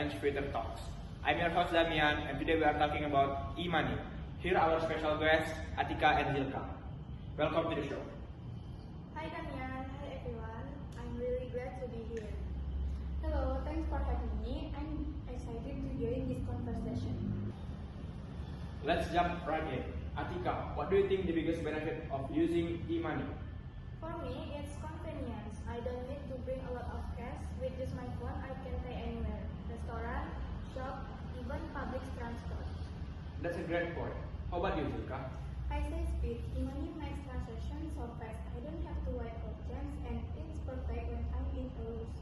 Finance Future Talks. I'm your host Damian, and today we are talking about e-money. Here are our special guests, Atika and Hilka. Welcome to the show. Hi Damian, hi everyone. I'm really glad to be here. Hello, thanks for having me. I'm excited to join this conversation. Let's jump right in. Atika, what do you think the biggest benefit of using e-money? For me, it's convenience. I don't need to bring a lot of cash. With just my phone, I can pay anywhere. Restaurant, shop, even public transport. That's a great point. How about you, Hilka? I say speed. E-money makes transactions so fast. I don't have to wait for change, and it's perfect when I'm in a rush.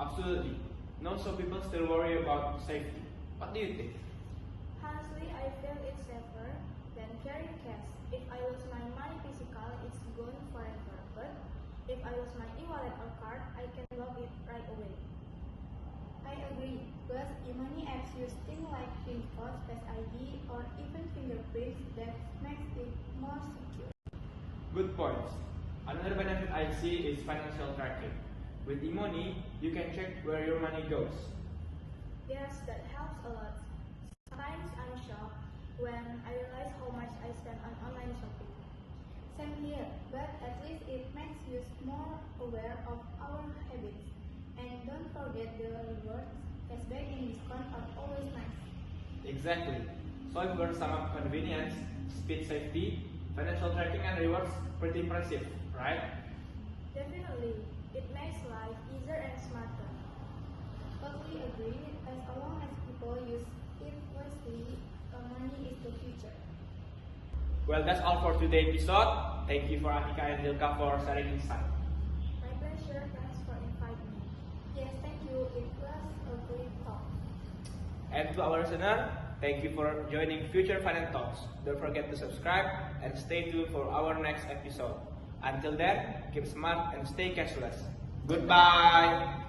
Absolutely. Not so people still worry about safety. What do you think? Honestly, I feel it's safer than carrying cash. If I lose my money physical, it's gone forever. But if I lose my e-wallet or card, I can log it right away. I agree. Plus, e-money apps use things like PIN code, Face ID, or even fingerprints that makes it more secure. Good points. Another benefit I see is financial tracking. With e-money, you can check where your money goes. Yes, that helps a lot. Sometimes I'm shocked when I realize how much I spend on online shopping. Same here, but at least it makes us more aware of our habits. And don't forget the rewards, cashback and discount are always nice. Exactly. So if we're sum up convenience, speed, safety, financial tracking and rewards, pretty impressive, right? Definitely, it makes life easier and smarter. Totally agree, as long as people use it wisely, money is the future. Well, that's all for today's episode. Thank you for Atika and Hilka for sharing insight. My pleasure, thanks for inviting me. Yes, thank you. It was a great talk. And to our listener, thank you for joining Future Finance Talks. Don't forget to subscribe and stay tuned for our next episode. Until then, keep smart and stay cashless. Goodbye!